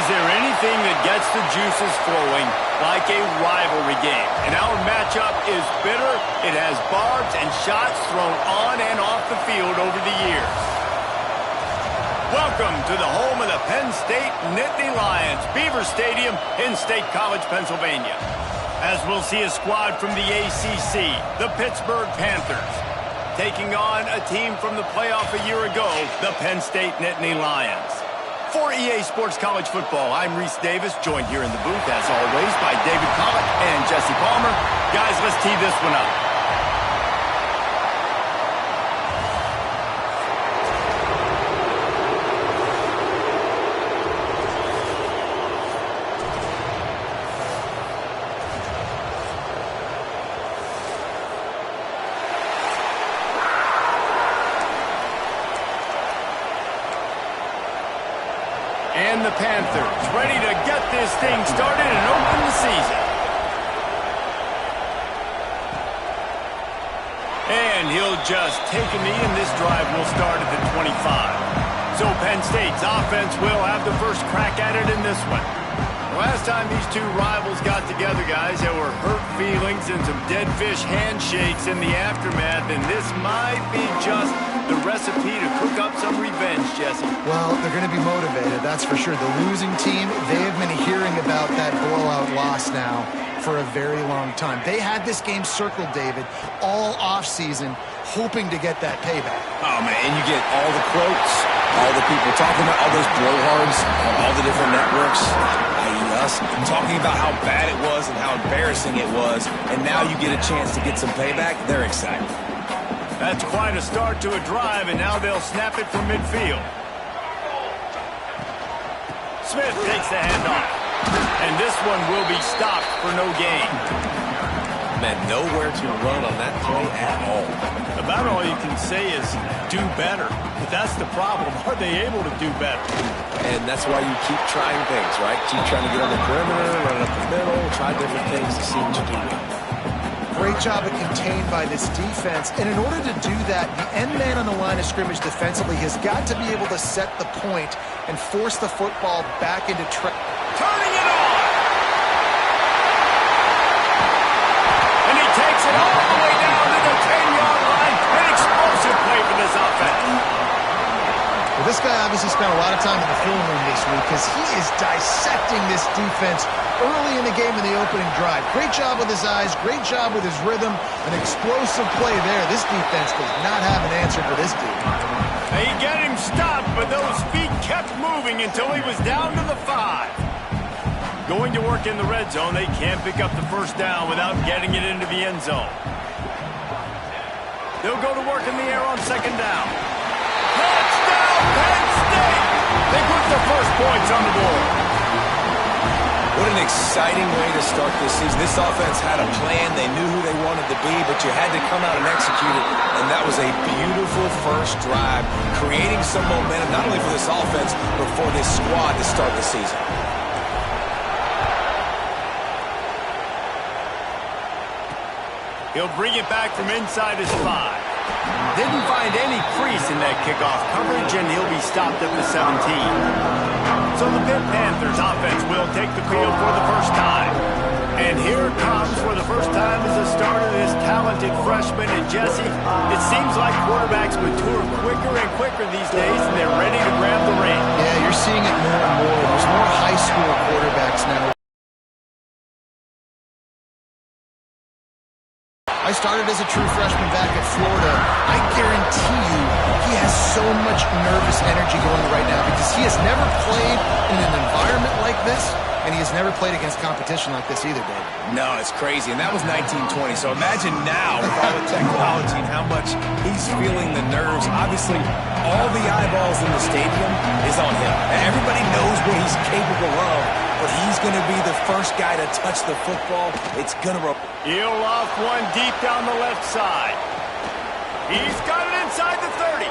Is there anything that gets the juices flowing like a rivalry game? And our matchup is bitter. It has barbs and shots thrown on and off the field over the years. Welcome to the home of the Penn State Nittany Lions, Beaver Stadium in State College, Pennsylvania. As we'll see a squad from the ACC, the Pittsburgh Panthers, taking on a team from the playoff a year ago, the Penn State Nittany Lions. For EA Sports College Football, I'm Reese Davis, joined here in the booth, as always, by David Pollock and Jesse Palmer. Guys, let's tee this one up. And the Panthers ready to get this thing started and open the season. And he'll just take a knee, and this drive will start at the 25. So Penn State's offense will have the first crack at it in this one. Last time these two rivals got together, guys, there were hurt feelings and some dead fish handshakes in the aftermath, and this might be just the recipe to cook up some revenge, Jesse. Well, they're going to be motivated, that's for sure. The losing team, they have been hearing about that blowout loss now for a very long time. They had this game circled, David, all offseason, hoping to get that payback. Oh, man, and you get all the quotes, all the people talking about all those blowhards on all the different networks, i.e. us, talking about how bad it was and how embarrassing it was, and now you get a chance to get some payback. They're excited. That's quite a start to a drive, and now they'll snap it from midfield. Smith takes the handoff, and this one will be stopped for no gain. Man, nowhere to run on that play at all. About all you can say is do better. But that's the problem. Are they able to do better? And that's why you keep trying things, right? Keep trying to get on the perimeter, run up the middle, try different things to see what you do. Great job of contained by this defense. And in order to do that, the end man on the line of scrimmage defensively has got to be able to set the point and force the football back into track. Turning it on! And he takes it all the way down to the 10-yard line. An explosive play for this offense. Well, this guy obviously spent a lot of time in the film room this week because he is dissecting this defense early in the game in the opening drive. Great job with his eyes, great job with his rhythm, an explosive play there. This defense does not have an answer for this dude. He got him stopped, but those feet kept moving until he was down to the 5. Going to work in the red zone, they can't pick up the first down without getting it into the end zone. They'll go to work in the air on second down. Touchdown, Penn State! They put the first points on the board. What an exciting way to start this season. This offense had a plan. They knew who they wanted to be, but you had to come out and execute it. And that was a beautiful first drive, creating some momentum, not only for this offense, but for this squad to start the season. He'll bring it back from inside his 5. Didn't find any crease in that kickoff coverage, and he'll be stopped at the 17. So the Pitt Panthers offense will take the field for the first time. And here comes for the first time as the start of this talented freshman. And Jesse, it seems like quarterbacks mature quicker and quicker these days, and they're ready to grab the reins. Yeah, you're seeing it more and more. There's more high school quarterbacks now. I started as a true freshman back at Florida. I guarantee you he has so much nervous energy going right now because he has never played in an environment like this, and he has never played against competition like this either, Dave. No, it's crazy, and that was 1920. So imagine now with all the technology and how much he's feeling the nerves. Obviously, all the eyeballs in the stadium is on him. And everybody knows what he's capable of, but he's going to be the first guy to touch the football. It's going to... He'll loft one deep down the left side. He's got it inside the 30.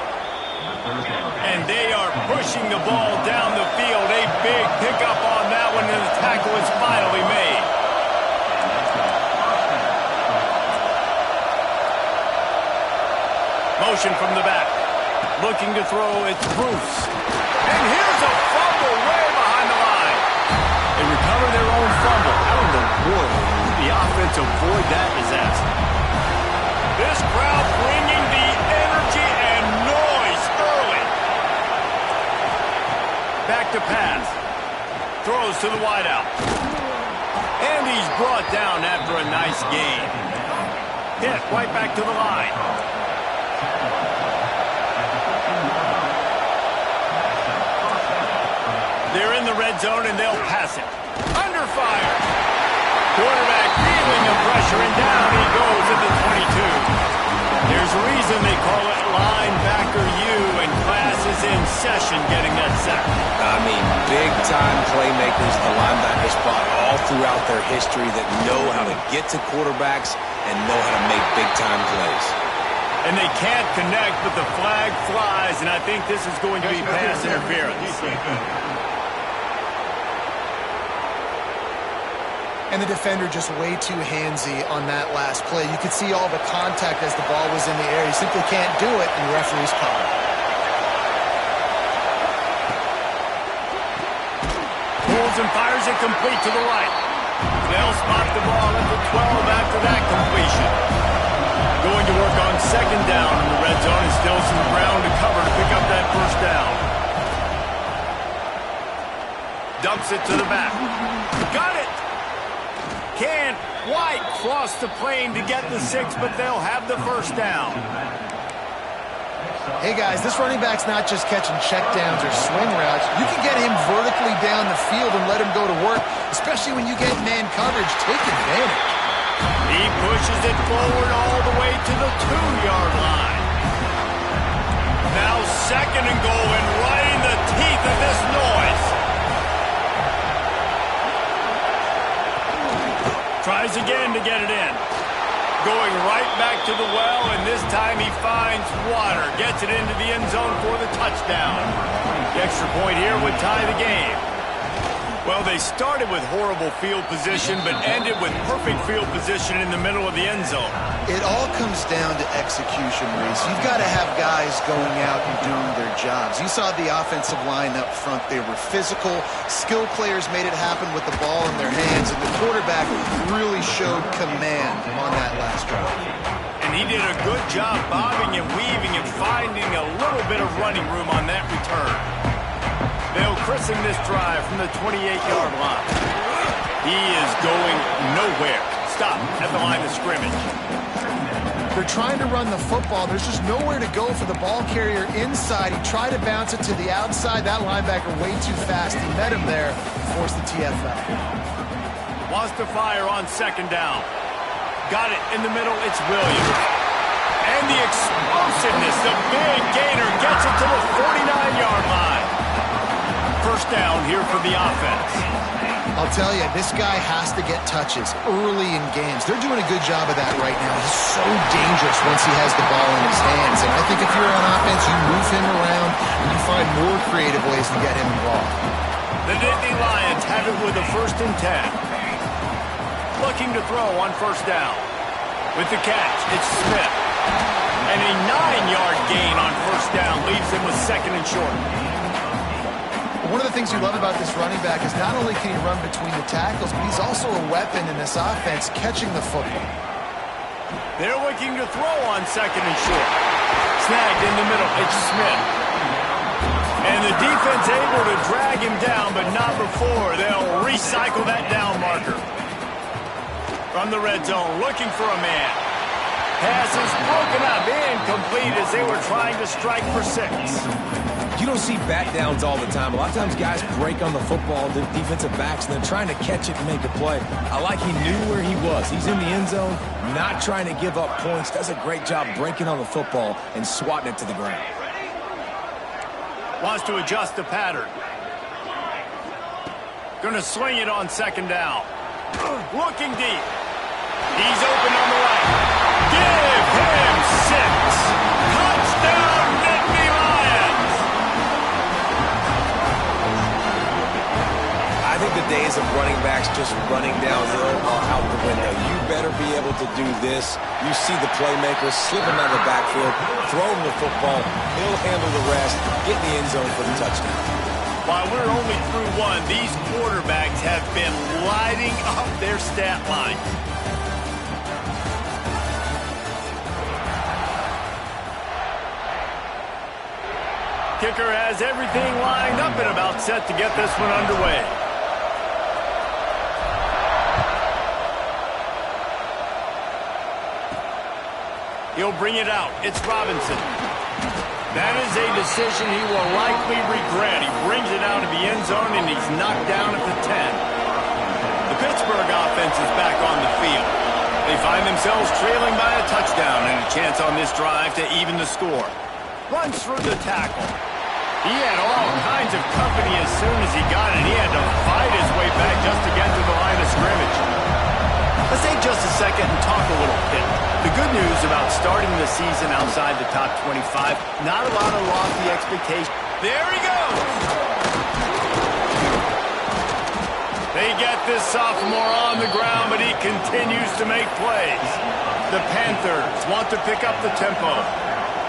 And they are pushing the ball down the field. A big pickup on that one, and the tackle is finally made. Motion from the back. Looking to throw, it's Bruce. And here's a fumble way behind the line. recover their own fumble. How in the world did the offense avoid that disaster? This crowd bringing the energy and noise early. Back to pass. Throws to the wideout. And he's brought down after a nice gain. Hit right back to the line. They're in the red zone, and they'll pass it. Under fire. Quarterback feeling the pressure, and down he goes at the 22. There's a reason they call it linebacker U, and class is in session getting that sack. I mean, big-time playmakers at the linebacker spot all throughout their history that know how to get to quarterbacks and know how to make big-time plays. And they can't connect, but the flag flies, and I think this is going to be pass interference. And the defender just way too handsy on that last play. You could see all the contact as the ball was in the air. He simply can't do it, and the referee's called it. Pulls and fires it complete to the right. They'll spot the ball at the 12 after that completion. Going to work on second down in the red zone, and still some ground to cover to pick up that first down. Dumps it to the back. Got it! Can't quite cross the plane to get the 6, but they'll have the first down. Hey, guys, this running back's not just catching checkdowns or swing routes. You can get him vertically down the field and let him go to work, especially when you get man coverage. Take advantage. He pushes it forward all the way to the 2-yard line. Now second and goal, and right in the teeth of this noise. Tries again to get it in. Going right back to the well, and this time he finds water. Gets it into the end zone for the touchdown. The extra point here would tie the game. Well, they started with horrible field position, but ended with perfect field position in the middle of the end zone. It all comes down to execution, Reese. You've got to have guys going out and doing their jobs. You saw the offensive line up front. They were physical. Skill players made it happen with the ball in their hands, and the quarterback really showed command on that last drive. And he did a good job bobbing and weaving and finding a little bit of running room on that return. They'll christen this drive from the 28-yard line. He is going nowhere. Stop at the line of scrimmage. They're trying to run the football. There's just nowhere to go for the ball carrier inside. He tried to bounce it to the outside. That linebacker way too fast. He met him there, forced the TFL. Wants to fire on second down. Got it in the middle. It's Williams. And the explosiveness, the big gainer, gets it to the 49-yard line. First down here for the offense. I'll tell you, this guy has to get touches early in games. They're doing a good job of that right now. He's so dangerous once he has the ball in his hands. And I think if you're on offense, you move him around and you find more creative ways to get him involved. The Nittany Lions have it with a 1st and 10. Looking to throw on first down. With the catch, it's Smith. And a 9-yard gain on first down leaves him with second and short. One of the things you love about this running back is not only can he run between the tackles, but he's also a weapon in this offense catching the football. They're looking to throw on second and short. Snagged in the middle. It's Smith. And the defense able to drag him down, but not before. They'll recycle that down marker. From the red zone, looking for a man. Pass is broken up, incomplete as they were trying to strike for 6. You don't see bat downs all the time. A lot of times guys break on the football, the defensive backs, and they're trying to catch it and make a play. I like he knew where he was. He's in the end zone, not trying to give up points. Does a great job breaking on the football and swatting it to the ground. Wants to adjust the pattern. Going to swing it on second down. Looking deep. He's open on the right. Give him 6. Touchdown, Nittany Lions. I think the days of running backs just running downhill are out the window. You better be able to do this. You see the playmaker, slip him out of the backfield, throw him the football, he'll handle the rest, get in the end zone for the touchdown. While we're only through one, these quarterbacks have been lighting up their stat line. Kicker has everything lined up and about set to get this one underway. He'll bring it out. It's Robinson. That is a decision he will likely regret. He brings it out of the end zone, and he's knocked down at the 10. The Pittsburgh offense is back on the field. They find themselves trailing by a touchdown and a chance on this drive to even the score. Runs through the tackle. He had all kinds of company as soon as he got it. He had to fight his way back just to get to the line of scrimmage. Let's take just a second and talk a little bit. The good news about starting the season outside the top 25, not a lot of lofty expectations. There he goes! They get this sophomore on the ground, but he continues to make plays. The Panthers want to pick up the tempo.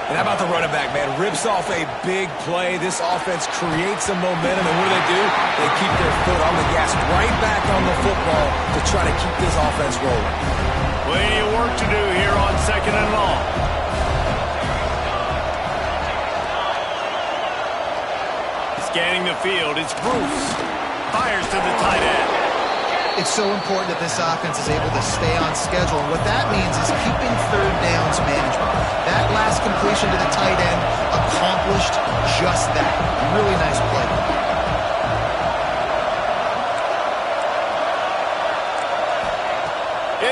And how about the running back, man? Rips off a big play. This offense creates some momentum, and what do? They keep their foot on the gas, right back on the football to try to keep this offense rolling. Plenty of work to do here on 2nd and long. Scanning the field, it's Bruce. Fires to the tight end. It's so important that this offense is able to stay on schedule, and what that means is keeping third downs management. That last completion to the tight end accomplished just that. Really nice play.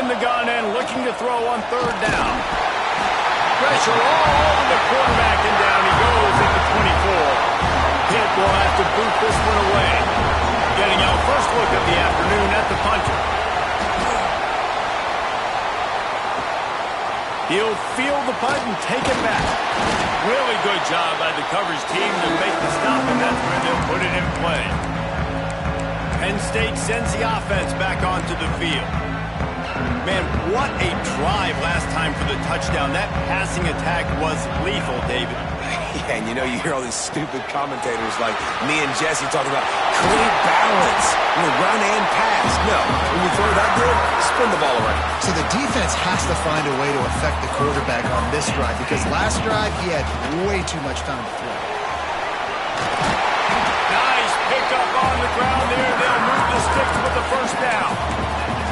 In the gun and looking to throw on 3rd down. Pressure all over the quarterback, and down he goes at the 24. Pitt will have to boot this one away. Getting our first look of the afternoon at the punter. He'll field the punt and take it back. Really good job by the coverage team to make the stop, and that's where they'll put it in play. Penn State sends the offense back onto the field. Man, what a drive last time for the touchdown. That passing attack was lethal, David. Yeah, and you know, you hear all these stupid commentators like me and Jesse talking about great balance, run and pass. No, when you throw that good, spin the ball around. So the defense has to find a way to affect the quarterback on this drive, because last drive he had way too much time to throw. Nice pickup on the ground there. They'll move the sticks with the 1st down.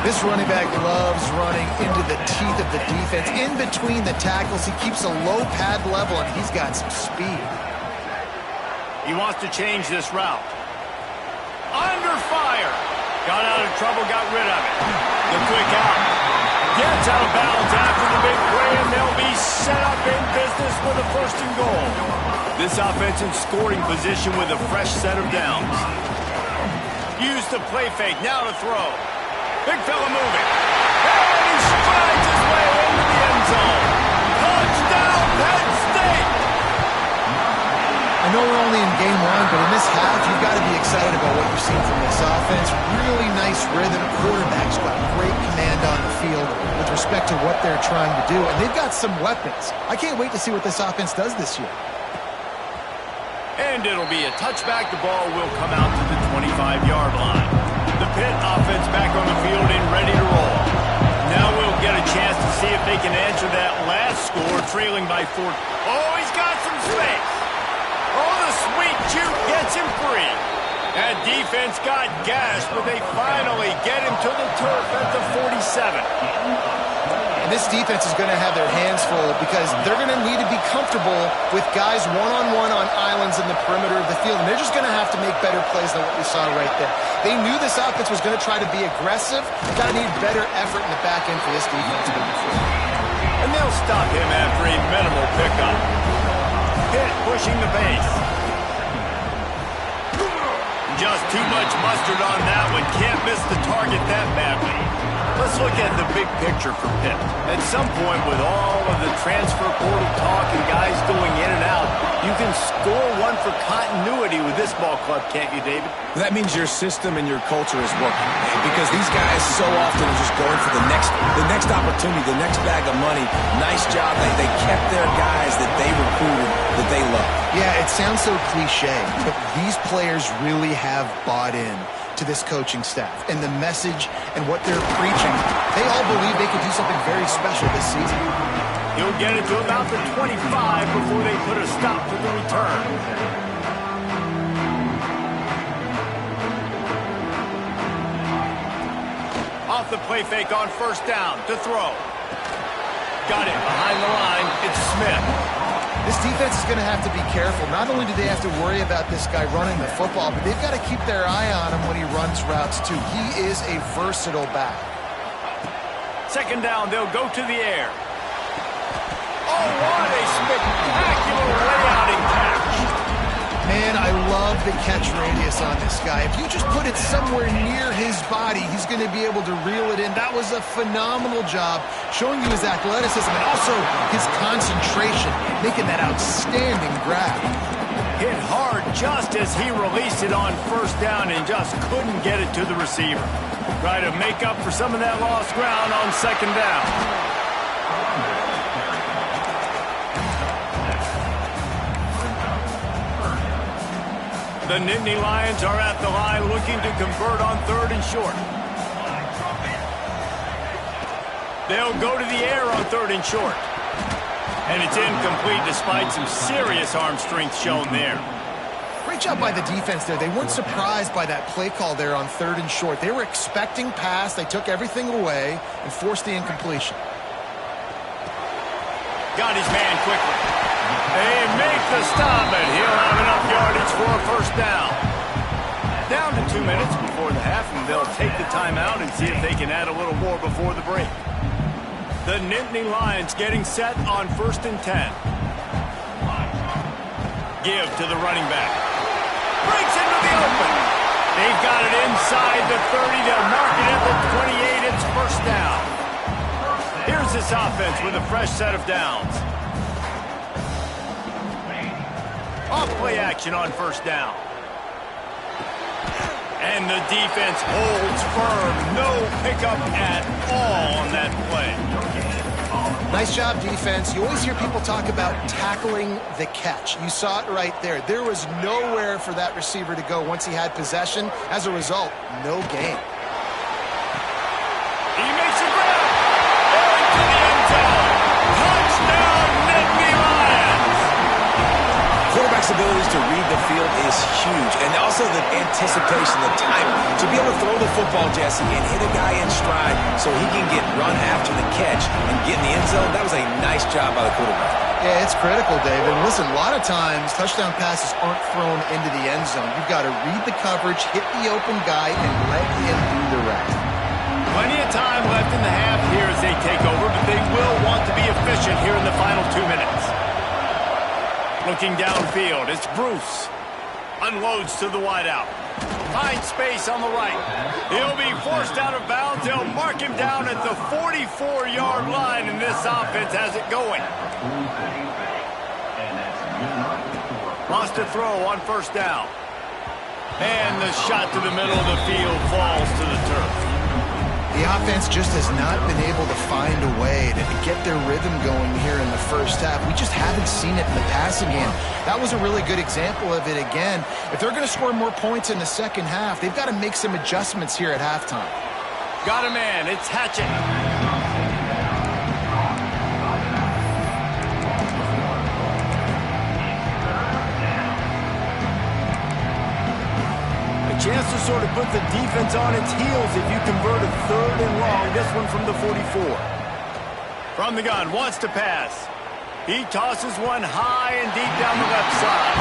This running back loves running into the teeth of the defense. In between the tackles, he keeps a low pad level, and he's got some speed. He wants to change this route. Under fire. Got out of trouble, got rid of it. The quick out. Gets out of bounds after the big play, and they'll be set up in business with a 1st and goal. This offense in scoring position with a fresh set of downs. Use the play fake, now to throw. Big fella moving. And he strides his way into the end zone. Touchdown, Penn State! I know we're only in game 1, but in this half, you've got to be excited about what you've seen from this offense. Really nice rhythm. Quarterback's got great command on the field with respect to what they're trying to do. And they've got some weapons. I can't wait to see what this offense does this year. And it'll be a touchback. The ball will come out to the 25-yard line. The Pitt offense back on the field and ready to roll. Now we'll get a chance to see if they can answer that last score, trailing by 4. Oh, he's got some space. Oh, the sweet juke gets him free. That defense got gashed, but they finally get him to the turf at the 47. And this defense is going to have their hands full, because they're going to need to be comfortable with guys one-on-one on islands in the perimeter of the field, and they're just going to have to make better plays than what we saw right there. They knew this offense was going to try to be aggressive. They're going to need better effort in the back end for this defense moving forward. And they'll stop him after a minimal pickup. Pitt pushing the base. Just too much mustard on that one. Can't miss the target that badly. Let's look at the big picture for Pitt. At some point, with all of the transfer portal talk and guys going in and out, You can score one for continuity with this ball club, can't you, David? That means your system and your culture is working, because these guys so often are just going for the next opportunity, the next bag of money. Nice job. They kept their guys that they recruited, that they love. Yeah, it sounds so cliche, but these players really have bought in to this coaching staff and the message and what they're preaching. They all believe they could do something very special this season. He'll get it to about the 25 before they put a stop to the return. Off the play fake on first down to throw. Got it behind the line. It's Smith. This defense is going to have to be careful. Not only do they have to worry about this guy running the football, but they've got to keep their eye on him when he runs routes too. He is a versatile back. Second down, they'll go to the air. Oh, what a spectacular layout and catch. Man, I love the catch radius on this guy. If you just put it somewhere near his body, he's going to be able to reel it in. That was a phenomenal job, showing you his athleticism and also his concentration, making that outstanding grab. Hit hard just as he released it on first down and just couldn't get it to the receiver. Try to make up for some of that lost ground on second down. The Nittany Lions are at the line looking to convert on third and short. They'll go to the air on third and short. And it's incomplete despite some serious arm strength shown there. Great job by the defense there. They weren't surprised by that play call there on third and short. They were expecting pass. They took everything away and forced the incompletion. Got his man quickly. They make the stop, and he'll have enough yardage for a first down. Down to 2 minutes before the half, and they'll take the timeout and see if they can add a little more before the break. The Nittany Lions getting set on first and 10. Give to the running back. Breaks into the open. They've got it inside the 30. They'll mark it at the 28. It's first down. Here's this offense with a fresh set of downs. Off play action on first down. And the defense holds firm. No pickup at all on that play. Nice job, defense. You always hear people talk about tackling the catch. You saw it right there. There was nowhere for that receiver to go once he had possession. As a result, no gain. He makes a grab. Into the end zone. Touchdown, Nittany Lions. Quarterback's abilities to read the field is huge, and also the anticipation, the timing. To be able to throw the football, Jesse, and hit a guy in stride so he can get run after the catch and get in the end zone, that was a nice job by the quarterback. Yeah, it's critical, David. Listen, a lot of times touchdown passes aren't thrown into the end zone. You've got to read the coverage, hit the open guy, and let him do the rest. Plenty of time left in the half here as they take over, but they will want to be efficient here in the final 2 minutes. Looking downfield, it's Bruce. Unloads to the wideout. Finds space on the right. He'll be forced out of bounds. They'll mark him down at the 44-yard line, and this offense has it going. Lost a throw on first down. And the shot to the middle of the field falls to the turf. The offense just has not been able to find a way to get their rhythm going here in the first half. We just haven't seen it in the passing game. That was a really good example of it again. If they're going to score more points in the second half, they've got to make some adjustments here at halftime. Got a man. It's Hatchett. Chance to sort of put the defense on its heels if you convert a third and long. This one from the 44. From the gun, wants to pass. He tosses one high and deep down the left side.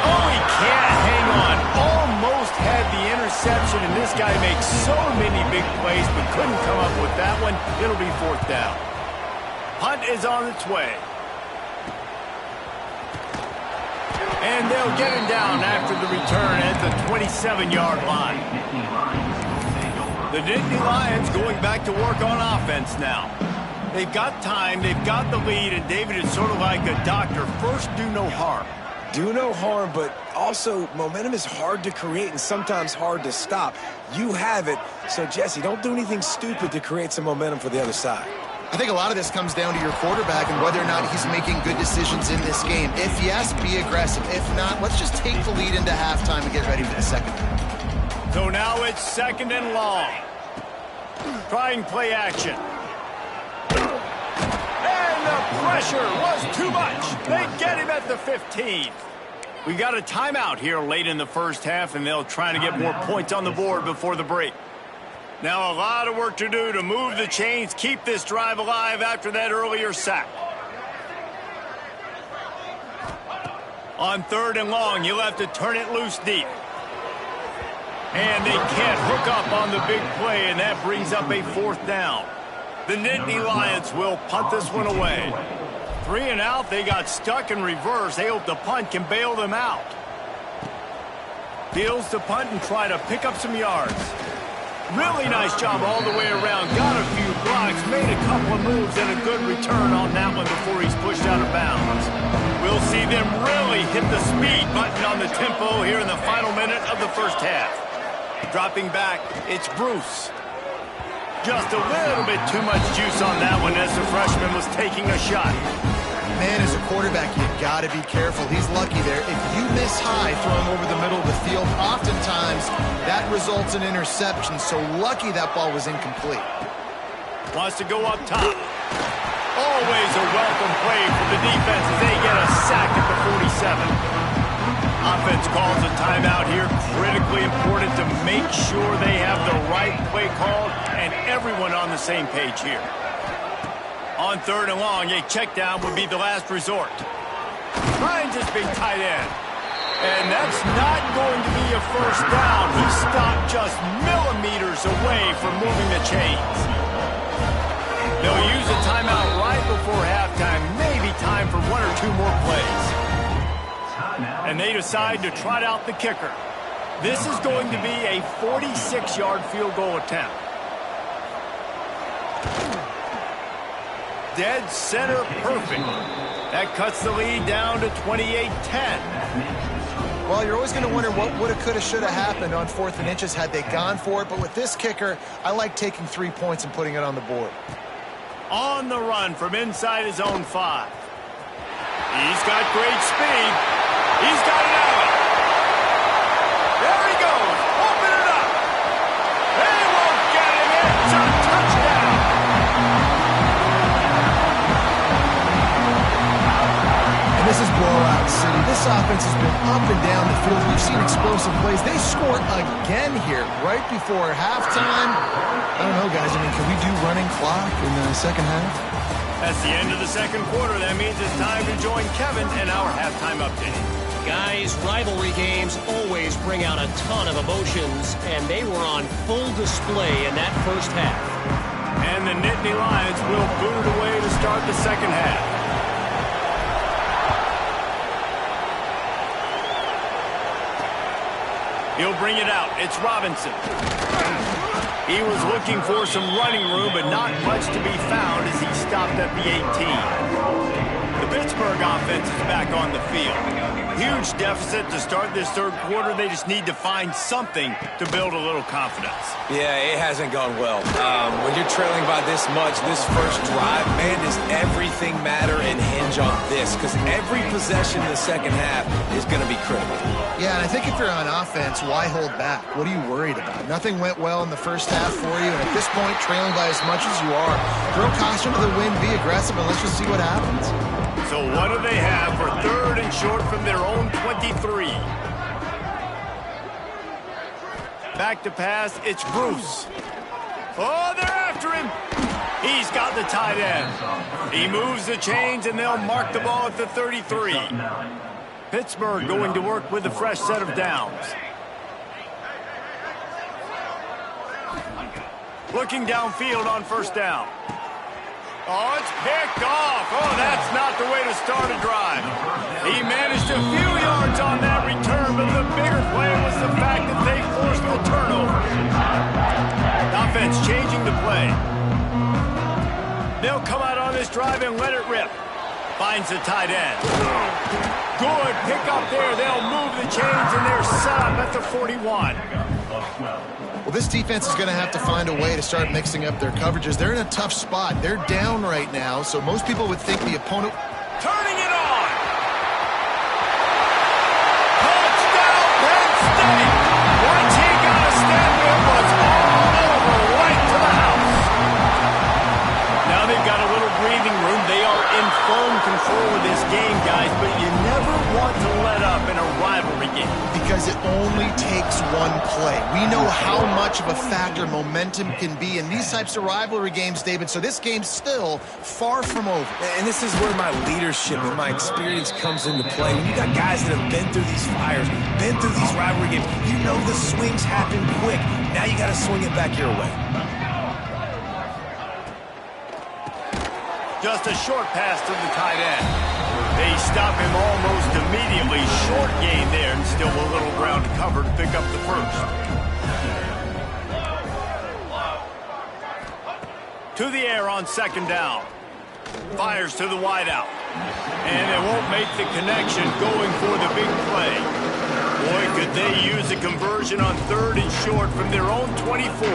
Oh, he can't hang on. Almost had the interception, and this guy makes so many big plays, but couldn't come up with that one. It'll be fourth down. Punt is on its way. And they'll get him down after the return at the 27-yard line. The Nittany Lions going back to work on offense now. They've got time, they've got the lead, and David is sort of like a doctor. First, do no harm. do no harm, but also momentum is hard to create and sometimes hard to stop. You have it, so Jesse, don't do anything stupid to create some momentum for the other side. I think a lot of this comes down to your quarterback and whether or not he's making good decisions in this game. If yes, be aggressive. If not, let's just take the lead into halftime and get ready for the second half. So now it's 2nd and long. Trying play action. And the pressure was too much. They get him at the 15. We got a timeout here late in the first half, and they'll try to get more points on the board before the break. Now a lot of work to do to move the chains, keep this drive alive after that earlier sack. On 3rd and long, you'll have to turn it loose deep. And they can't hook up on the big play, and that brings up a 4th down. The Nittany Lions will punt this one away. 3 and out, they got stuck in reverse. They hope the punt can bail them out. Fields to punt and try to pick up some yards. Really nice job all the way around. Got a few blocks, made a couple of moves, and a good return on that one before he's pushed out of bounds. We'll see them really hit the speed button on the tempo here in the final minute of the first half. Dropping back, it's Bruce. Just a little bit too much juice on that one as the freshman was taking a shot. Man, as a quarterback, you got to be careful. He's lucky there. If you miss high throwing over the middle of the field, oftentimes that results in interception. So lucky that ball was incomplete. Wants to go up top. Always a welcome play for the defense as they get a sack at the 47. Offense calls a timeout here. Critically important to make sure they have the right play called and everyone on the same page here. On 3rd and long, a check down would be the last resort. Finds his big tight end. And that's not going to be a first down. He stopped just millimeters away from moving the chains. They'll use a timeout right before halftime. Maybe time for 1 or 2 more plays. And they decide to trot out the kicker. This is going to be a 46-yard field goal attempt. Dead center perfect. That cuts the lead down to 28-10. Well, you're always going to wonder what woulda, coulda, shoulda happened on 4th and inches had they gone for it. But with this kicker, I like taking 3 points and putting it on the board. On the run from inside his own 5. He's got great speed. He's got it out. There he goes. Open it up. They won't get him. It's a touchdown. And this is blowout city. This offense has been up and down the field. We've seen explosive plays. They scored again here right before halftime. I don't know, guys. I mean, can we do running clock in the second half? That's the end of the second quarter. That means it's time to join Kevin in our halftime update. Guys, rivalry games always bring out a ton of emotions, and they were on full display in that first half. And the Nittany Lions will boot it away to start the second half. He'll bring it out. It's Robinson. He was looking for some running room, but not much to be found as he stopped at the 18. The Pittsburgh offense is back on the field. Huge deficit to start this third quarter. They just need to find something to build a little confidence. Yeah, it hasn't gone well. When you're trailing by this much, this first drive, man, does everything matter and hinge on this? Because every possession in the second half is going to be critical. Yeah, and I think if you're on offense, why hold back? What are you worried about? Nothing went well in the first half for you, and at this point, trailing by as much as you are, throw caution to the wind, be aggressive, and let's just see what happens. So what do they have for 3rd and short from their own 23? Back to pass, it's Bruce. Oh, they're after him. He's got the tight end. He moves the chains, and they'll mark the ball at the 33. Pittsburgh going to work with a fresh set of downs. Looking downfield on first down. Oh, it's picked off. Oh, that's not the way to start a drive. He managed a few yards on that return, but the bigger play was the fact that they forced the turnover. Offense changing the play. They'll come out on this drive and let it rip. Finds the tight end. Good pick up there. They'll move the chains, and they're set up at the 41. Well, this defense is going to have to find a way to start mixing up their coverages. They're in a tough spot. They're down right now, so most people would think the opponent... Turning it on! Touchdown, Penn State! Once he got a step, it was all over, right to the house. Now they've got a little breathing room. They are in firm control of this game, guys, but you never want to let up in a rivalry game. Because it only takes one play. We know how much of a factor momentum can be in these types of rivalry games, David, so this game's still far from over. And this is where my leadership and my experience comes into play. When you got guys that have been through these fires, been through these rivalry games, you know the swings happen quick. Now you got to swing it back your way. Just a short pass to the tight end. They stop him almost immediately. Short gain there, and still a little ground to cover to pick up the first. To the air on second down. Fires to the wideout. And they won't make the connection going for the big play. Boy, could they use a conversion on third and short from their own 24.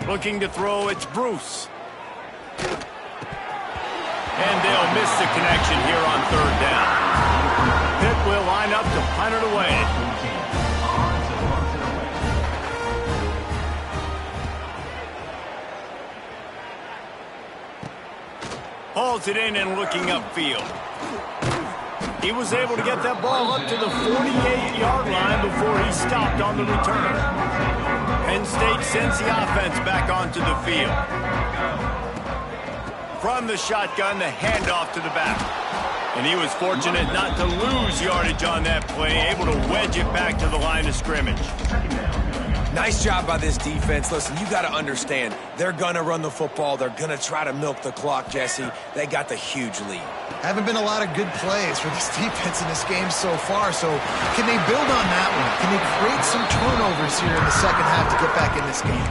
Looking to throw, it's Bruce. And they'll miss the connection here on third down. Pitt will line up to punt it away. Hauls it in and looking upfield. He was able to get that ball up to the 48-yard line before he stopped on the return. Penn State sends the offense back onto the field. From the shotgun, the handoff to the back. And he was fortunate not to lose yardage on that play, able to wedge it back to the line of scrimmage. Nice job by this defense. Listen, you got to understand, they're going to run the football. They're going to try to milk the clock, Jesse. They got the huge lead. Haven't been a lot of good plays for this defense in this game so far, so can they build on that one? Can they create some turnovers here in the second half to get back in this game?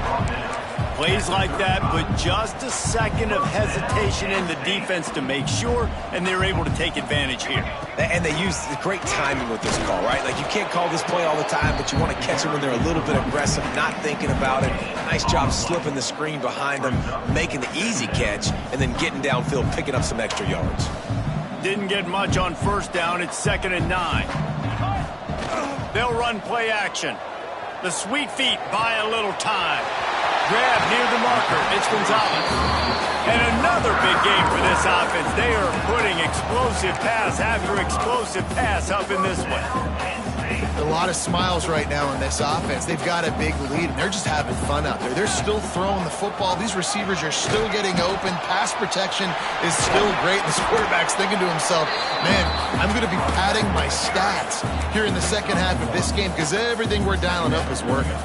Plays like that, but just a second of hesitation in the defense to make sure, and they're able to take advantage here. And they use great timing with this call, right? Like, you can't call this play all the time, but you want to catch them when they're a little bit aggressive, not thinking about it. Nice job slipping the screen behind them, making the easy catch, and then getting downfield, picking up some extra yards. Didn't get much on first down. It's 2nd and 9. They'll run play action. The sweet feet buy a little time. Grab near the marker. It's Gonzalez. And another big game for this offense. They are putting explosive pass after explosive pass up in this one. A lot of smiles right now in this offense. They've got a big lead, and they're just having fun out there. They're still throwing the football. These receivers are still getting open. Pass protection is still great. This quarterback's thinking to himself, man, I'm going to be padding my stats here in the second half of this game because everything we're dialing up is working.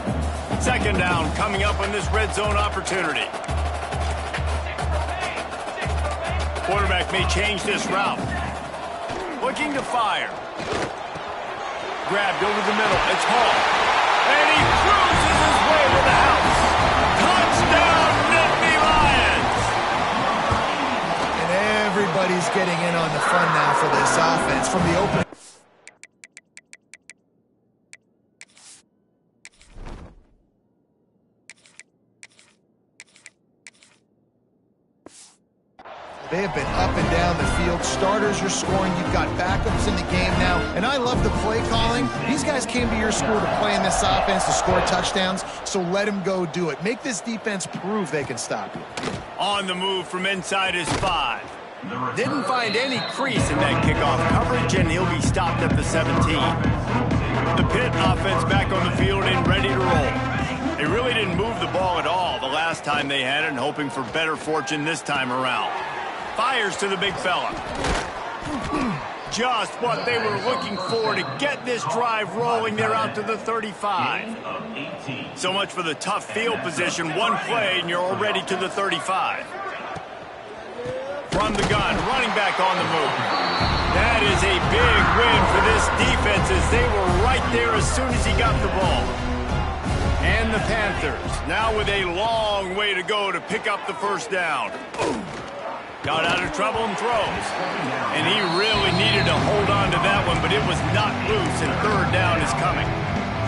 2nd down coming up on this red zone opportunity. Quarterback may change this route. Looking to fire. Grabbed over the middle. It's Hall. And he cruises his way to the house. Touchdown, Nittany Lions! And everybody's getting in on the fun now for this offense from the opening. They have been up and down the field. Starters are scoring. You've got backups in the game now. And I love the play calling. These guys came to your school to play in this offense to score touchdowns, so let them go do it. Make this defense prove they can stop you. On the move from inside his 5. Didn't find any crease in that kickoff coverage, and he'll be stopped at the 17. The Pitt offense back on the field and ready to roll. They really didn't move the ball at all the last time they had it, and hoping for better fortune this time around. Fires to the big fella. Just what they were looking for to get this drive rolling. They're out to the 35. So much for the tough field position. One play, and you're already to the 35. From the gun, running back on the move. That is a big win for this defense as they were right there as soon as he got the ball. And the Panthers now with a long way to go to pick up the first down. Got out of trouble and throws. And he really needed to hold on to that one, but it was not loose, and third down is coming.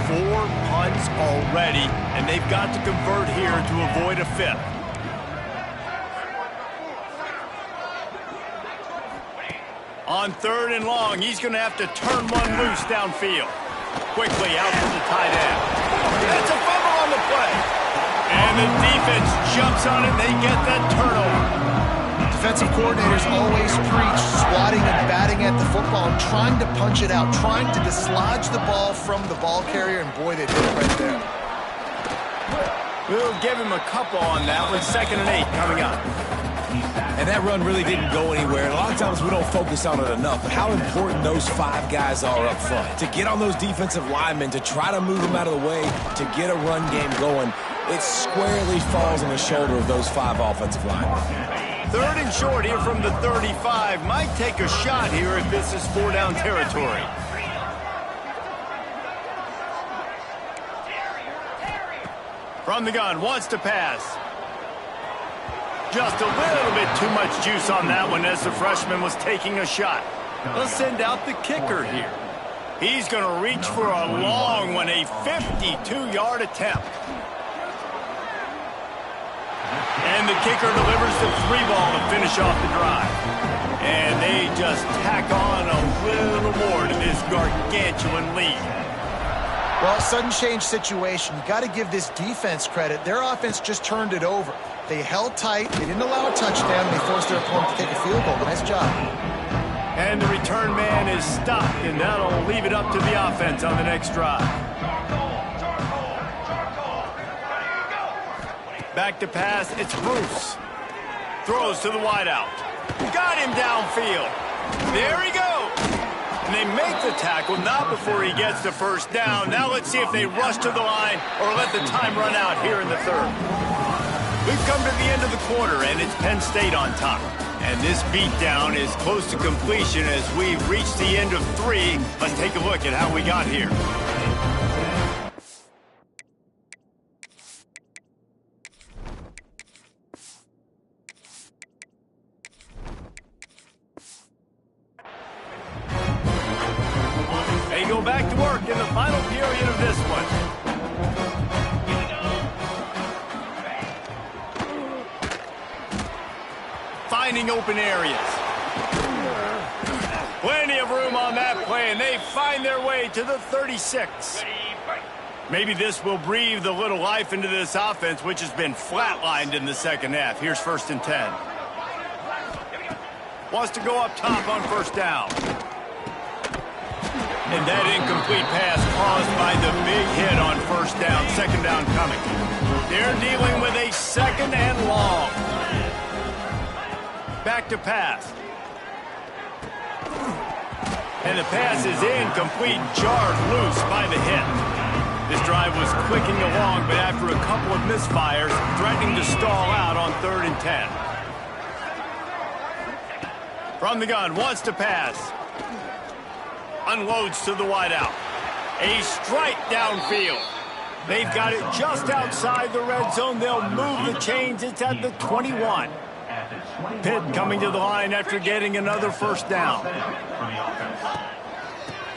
4 punts already, and they've got to convert here to avoid a fifth. On 3rd and long, he's going to have to turn one loose downfield. Quickly out to the tight end. That's a fumble on the play. And the defense jumps on it. They get that turnover. Defensive coordinators always preach squatting and batting at the football and trying to punch it out, trying to dislodge the ball from the ball carrier, and boy, they did it right there. We'll give him a couple on that one. 2nd and 8 coming up. And that run really didn't go anywhere. And a lot of times we don't focus on it enough, but how important those 5 guys are up front. To get on those defensive linemen, to try to move them out of the way, to get a run game going, it squarely falls on the shoulder of those 5 offensive linemen. 3rd and short here from the 35. Might take a shot here if this is 4-down territory. From the gun, wants to pass. Just a little bit too much juice on that one as the freshman was taking a shot. They'll send out the kicker here. He's going to reach for a long one, a 52-yard attempt. And the kicker delivers the 3 ball to finish off the drive. And they just tack on a little more to this gargantuan lead. Well, sudden change situation. You got to give this defense credit. Their offense just turned it over. They held tight. They didn't allow a touchdown. They forced their opponent to take a field goal. Nice job. And the return man is stopped, and that'll leave it up to the offense on the next drive. Back to pass, it's Bruce. Throws to the wideout. Got him downfield. There he goes. And they make the tackle, not before he gets the first down. Now let's see if they rush to the line or let the time run out here in the 3rd. We've come to the end of the quarter, and it's Penn State on top. And this beatdown is close to completion as we reach the end of 3. Let's take a look at how we got here. They go back to work in the final period of this one. Finding open areas. Plenty of room on that play, and they find their way to the 36. Maybe this will breathe a little life into this offense, which has been flatlined in the 2nd half. Here's 1st and 10. Wants to go up top on 1st down. And that incomplete pass caused by the big hit on 1st down. 2nd down coming. They're dealing with a 2nd and long. Back to pass. And the pass is incomplete, jarred loose by the hit. This drive was clicking along, but after a couple of misfires, threatening to stall out on 3rd and 10. From the gun, wants to pass. Unloads to the wideout. A strike downfield. They've got it just outside the red zone. They'll move the chains. It's at the 21. Pitt coming to the line after getting another 1st down.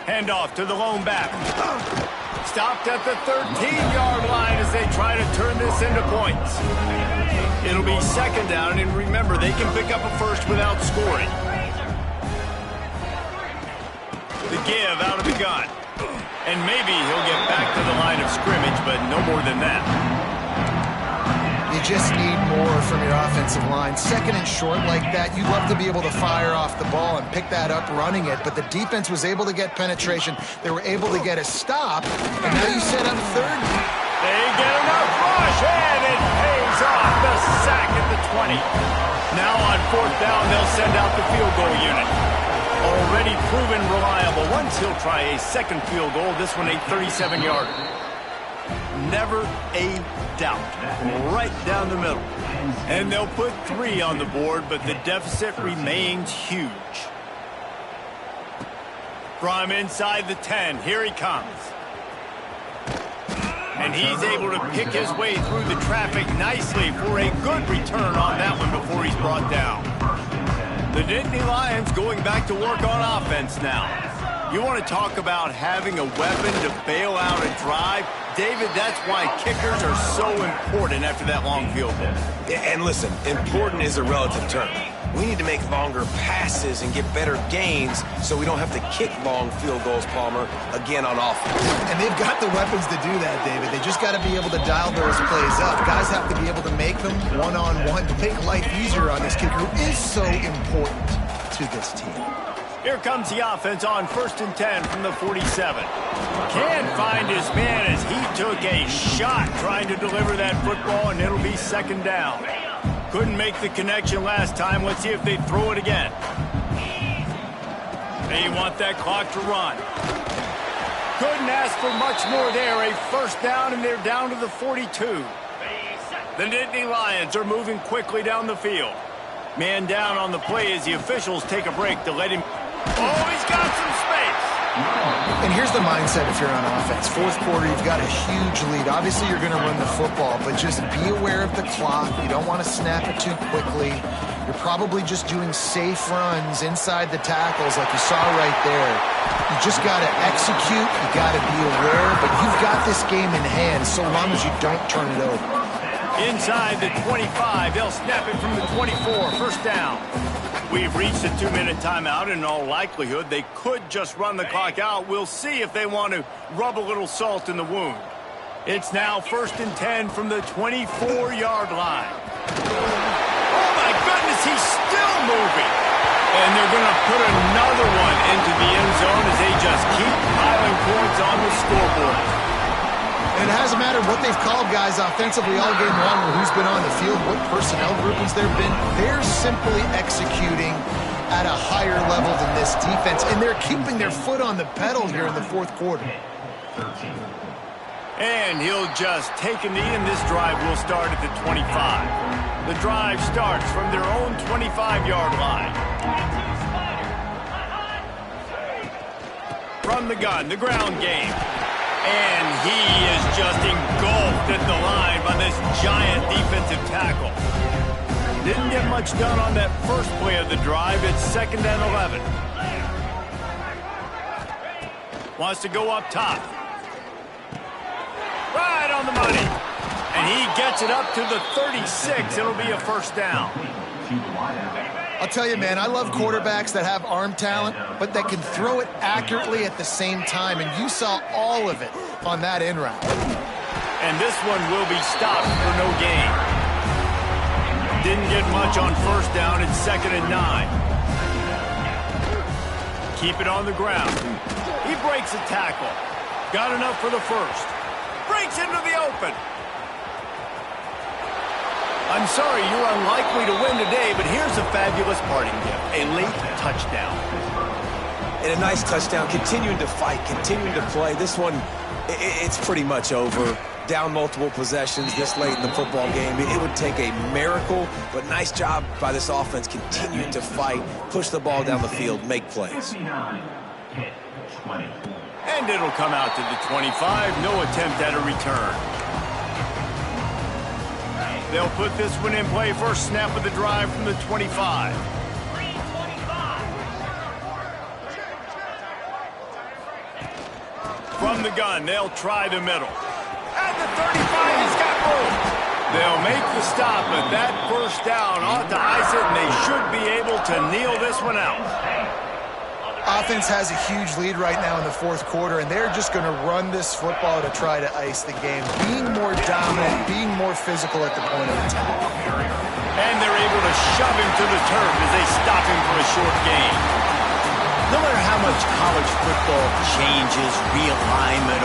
Handoff to the lone back. Stopped at the 13-yard line as they try to turn this into points. It'll be 2nd down, and remember, they can pick up a 1st without scoring. The give out of the gun. And maybe he'll get back to the line of scrimmage, but no more than that. You just need more from your offensive line. 2nd and short like that, you'd love to be able to fire off the ball and pick that up running it, but the defense was able to get penetration. They were able to get a stop, and now you set up 3rd. They get enough rush, and it pays off. The sack at the 20. Now on 4th down, they'll send out the field goal unit. Already proven reliable. Once he'll try a 2nd field goal, this one a 37-yarder. Never a doubt. Right down the middle. And they'll put 3 on the board, but the deficit remains huge. From inside the 10, here he comes. And he's able to pick his way through the traffic nicely for a good return on that one before he's brought down. Nittany Lions going back to work on offense now. You want to talk about having a weapon to bail out a drive? David, that's why kickers are so important after that long field goal. And listen, important is a relative term. We need to make longer passes and get better gains so we don't have to kick long field goals, Palmer, again on offense. And they've got the weapons to do that, David. They just got to be able to dial those plays up. Guys have to be able to make them one-on-one to make life easier on this kicker who is so important to this team. Here comes the offense on 1st and 10 from the 47. Can't find his man as he took a shot trying to deliver that football, and it'll be 2nd down. Couldn't make the connection last time. Let's see if they throw it again. They want that clock to run. Couldn't ask for much more there. A 1st down, and they're down to the 42. The Nittany Lions are moving quickly down the field. Man down on the play as the officials take a break to let him... Oh, he's got some space. And here's the mindset if you're on offense. 4th quarter, you've got a huge lead. Obviously, you're going to run the football, but just be aware of the clock. You don't want to snap it too quickly. You're probably just doing safe runs inside the tackles like you saw right there. You just got to execute. You got to be aware, but you've got this game in hand so long as you don't turn it over. Inside the 25, they'll snap it from the 24, 1st down. We've reached a 2-minute timeout. In all likelihood, they could just run the clock out. We'll see if they want to rub a little salt in the wound. It's now 1st and 10 from the 24-yard line. Oh, my goodness, he's still moving. And they're going to put another one into the end zone as they just keep piling points on the scoreboard. And it hasn't mattered what they've called guys offensively all game long or who's been on the field, what personnel groupings there have been. They're simply executing at a higher level than this defense, and they're keeping their foot on the pedal here in the 4th quarter. And he'll just take a knee, and this drive will start at the 25. The drive starts from their own 25-yard line. From the gun, the ground game. And he is just engulfed at the line by this giant defensive tackle. Didn't get much done on that first play of the drive. It's 2nd and 11. Wants to go up top. Right on the money. And he gets it up to the 36. It'll be a 1st down. I'll tell you, man, I love quarterbacks that have arm talent, but that can throw it accurately at the same time, and you saw all of it on that in route. And this one will be stopped for no gain. Didn't get much on 1st down. It's 2nd and 9. Keep it on the ground. He breaks a tackle. Got enough for the 1st. Breaks into the open. I'm sorry, you're unlikely to win today, but here's a fabulous parting gift. A late touchdown. And a nice touchdown, continuing to fight, continuing to play. This one, it's pretty much over. Down multiple possessions this late in the football game. It would take a miracle, but nice job by this offense continuing to fight, push the ball down the field, make plays. And it'll come out to the 25. No attempt at a return. They'll put this one in play. First snap of the drive from the 25. From the gun, they'll try the middle. At the 35, he's got room. They'll make the stop, but that 1st down ought to ice it, and they should be able to kneel this one out. Offense has a huge lead right now in the 4th quarter, and they're just going to run this football to try to ice the game. Being more dominant, being more physical at the point of attack. And they're able to shove him to the turf as they stop him for a short gain. No matter how much college football changes, realignment,